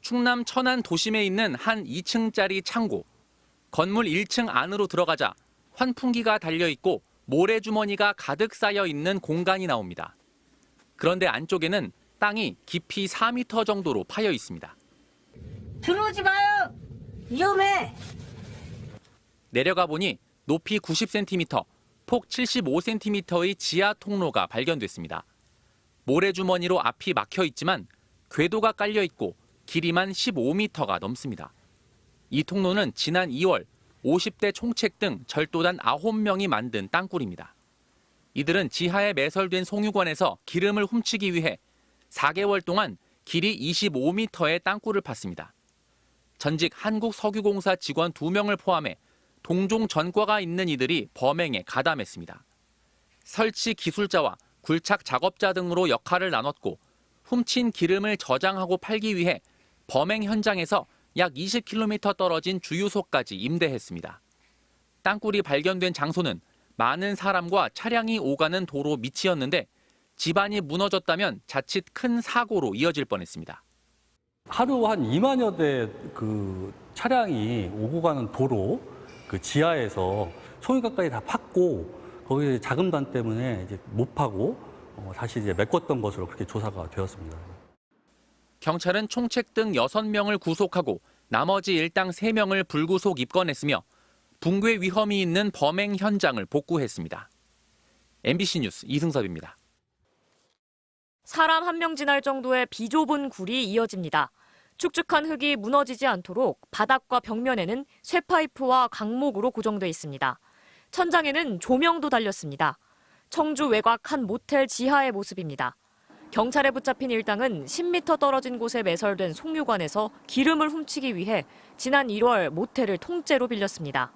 충남 천안 도심에 있는 한 2층짜리 창고. 건물 1층 안으로 들어가자 환풍기가 달려있고 모래주머니가 가득 쌓여 있는 공간이 나옵니다. 그런데 안쪽에는 땅이 깊이 4m 정도로 파여 있습니다. 들어오지 마요. 위험해. 내려가 보니 높이 90cm, 폭 75cm의 지하 통로가 발견됐습니다. 모래주머니로 앞이 막혀 있지만 궤도가 깔려 있고 길이만 15m가 넘습니다. 이 통로는 지난 2월 50대 총책 등 절도단 9명이 만든 땅굴입니다. 이들은 지하에 매설된 송유관에서 기름을 훔치기 위해 4개월 동안 길이 25m의 땅굴을 팠습니다. 전직 한국석유공사 직원 2명을 포함해 동종 전과가 있는 이들이 범행에 가담했습니다. 설치 기술자와 굴착 작업자 등으로 역할을 나눴고 훔친 기름을 저장하고 팔기 위해 범행 현장에서 약 20km 떨어진 주유소까지 임대했습니다. 땅굴이 발견된 장소는 많은 사람과 차량이 오가는 도로 밑이었는데 집안이 무너졌다면 자칫 큰 사고로 이어질 뻔했습니다. 하루 한 2만여 대 차량이 오고 가는 도로 그 지하에서 송유관까지 다 팠고 거기에 자금단 때문에 이제 못 파고 다시 이제 메꿨던 것으로 그렇게 조사가 되었습니다. 경찰은 총책 등 6명을 구속하고 나머지 일당 3명을 불구속 입건했으며 붕괴 위험이 있는 범행 현장을 복구했습니다. MBC 뉴스 이승섭입니다. 사람 한 명 지날 정도의 비좁은 굴이 이어집니다. 축축한 흙이 무너지지 않도록 바닥과 벽면에는 쇠파이프와 강목으로 고정돼 있습니다. 천장에는 조명도 달렸습니다. 청주 외곽 한 모텔 지하의 모습입니다. 경찰에 붙잡힌 일당은 10m 떨어진 곳에 매설된 송유관에서 기름을 훔치기 위해 지난 1월 모텔을 통째로 빌렸습니다.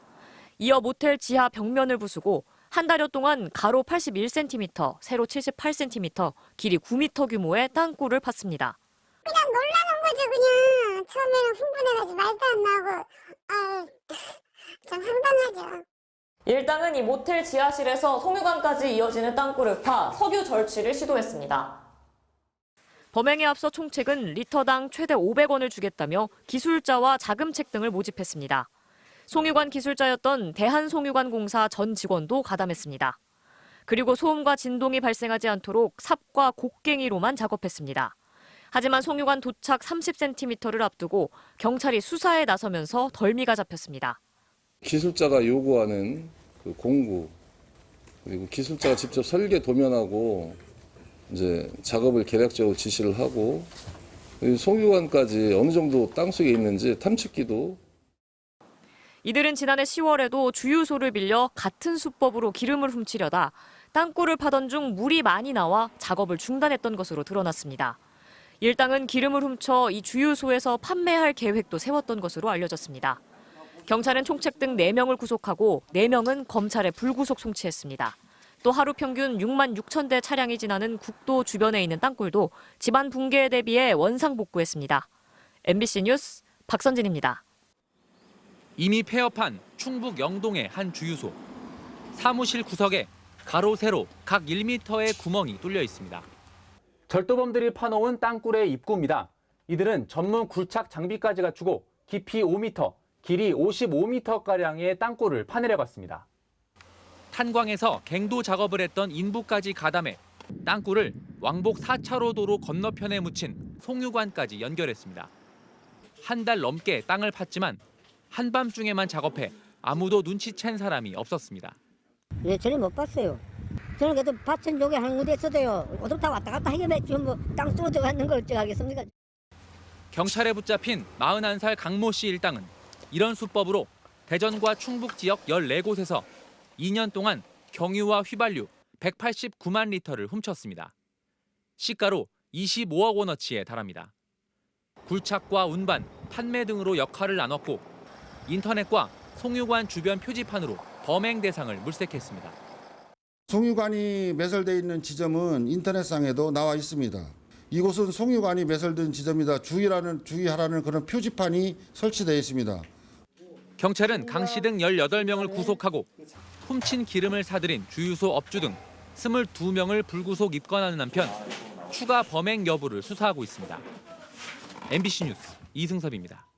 이어 모텔 지하 벽면을 부수고 한 달여 동안 가로 81cm, 세로 78cm, 길이 9m 규모의 땅굴을 팠습니다. 그냥 놀라는 거죠, 그냥. 처음에는 흥분해가지고 말도 안 나오고, 참 황당하죠. 일당은 이 모텔 지하실에서 송유관까지 이어지는 땅굴을 파 석유 절취를 시도했습니다. 범행에 앞서 총책은 리터당 최대 500원을 주겠다며 기술자와 자금책 등을 모집했습니다. 송유관 기술자였던 대한송유관공사 전 직원도 가담했습니다. 그리고 소음과 진동이 발생하지 않도록 삽과 곡괭이로만 작업했습니다. 하지만 송유관 도착 30cm를 앞두고 경찰이 수사에 나서면서 덜미가 잡혔습니다. 기술자가 요구하는 그 공구, 그리고 기술자가 직접 설계 도면하고 이제 작업을 계략적으로 지시를 하고 송유관까지 어느 정도 땅속에 있는지 탐측기도. 이들은 지난해 10월에도 주유소를 빌려 같은 수법으로 기름을 훔치려다 땅굴을 파던 중 물이 많이 나와 작업을 중단했던 것으로 드러났습니다. 일당은 기름을 훔쳐 이 주유소에서 판매할 계획도 세웠던 것으로 알려졌습니다. 경찰은 총책 등 4명을 구속하고 4명은 검찰에 불구속 송치했습니다. 또 하루 평균 6만 6천 대 차량이 지나는 국도 주변에 있는 땅굴도 집안 붕괴에 대비해 원상 복구했습니다. MBC 뉴스 박선진입니다. 이미 폐업한 충북 영동의 한 주유소. 사무실 구석에 가로 세로 각 1m의 구멍이 뚫려 있습니다. 절도범들이 파놓은 땅굴의 입구입니다. 이들은 전문 굴착 장비까지 갖추고 깊이 5m, 길이 55m가량의 땅굴을 파내려갔습니다. 탄광에서 갱도 작업을 했던 인부까지 가담해 땅굴을 왕복 4차로 도로 건너편에 묻힌 송유관까지 연결했습니다. 한 달 넘게 땅을 팠지만 한밤중에만 작업해 아무도 눈치챈 사람이 없었습니다. 네, 저는 못 봤어요. 저는 그래도 밭은 여기 한 군데 있어도요. 오죽다 왔다 갔다 하겠네. 뭐땅 뚫어져 있는 걸 어찌 하겠습니까? 경찰에 붙잡힌 41살 강모 씨 일당은 이런 수법으로 대전과 충북 지역 14곳에서 2년 동안 경유와 휘발유 189만 리터를 훔쳤습니다. 시가로 25억 원어치에 달합니다. 굴착과 운반, 판매 등으로 역할을 나눴고 인터넷과 송유관 주변 표지판으로 범행 대상을 물색했습니다. 송유관이 매설되어 있는 지점은 인터넷상에도 나와 있습니다. 이곳은 송유관이 매설된 지점이다. 주의하라는 그런 표지판이 설치되어 있습니다. 경찰은 강 씨 등 18명을 구속하고 훔친 기름을 사들인 주유소 업주 등 22명을 불구속 입건하는 한편 추가 범행 여부를 수사하고 있습니다. MBC 뉴스 이승섭입니다.